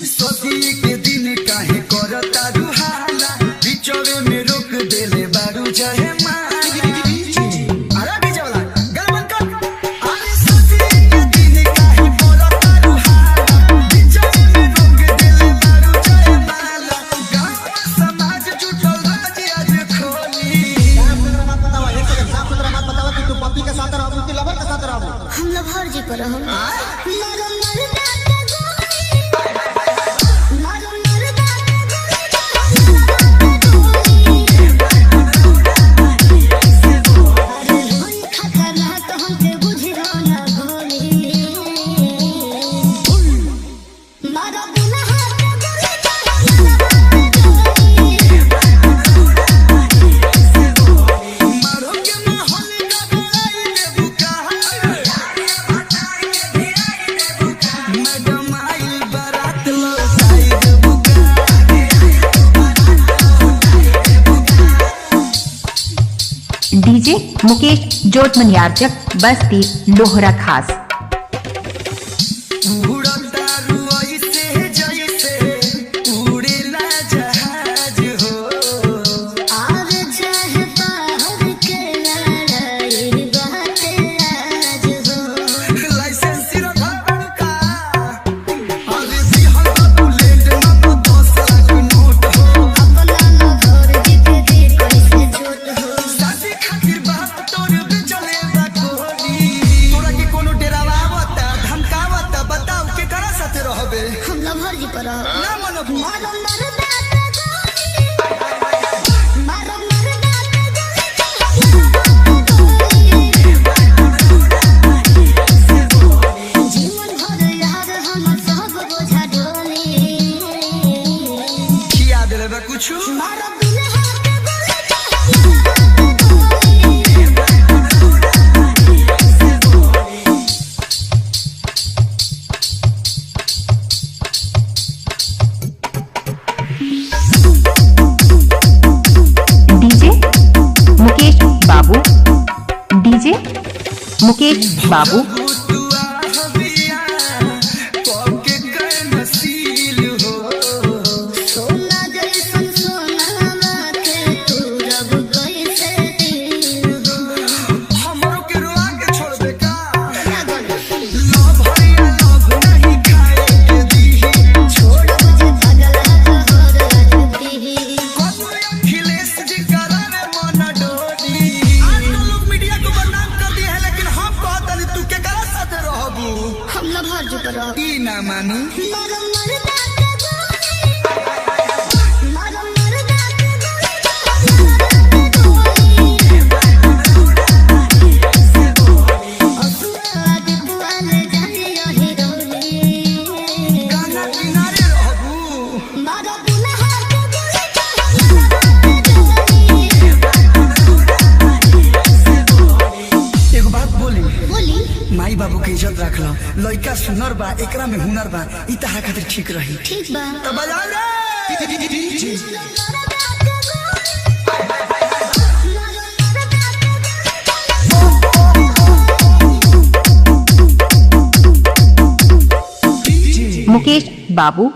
सदी के दिन काहे करता रुहाला बिचवे में रोक देले बारू जहे हम लभर जी पर हम डीजे मुकेश जोटमनियारचक बस्ती लोहरा खास। हम लभर जी पर कुछ मुकेश बाबू हम लभर जी पर ना मानी माई बाबू के इज्जत रख लो। लड़का सुनर बा एकरा में हुनर बा ई तहरा खातिर ठीक रही। ठीक बा तो बजा ले। मुकेश बाबू।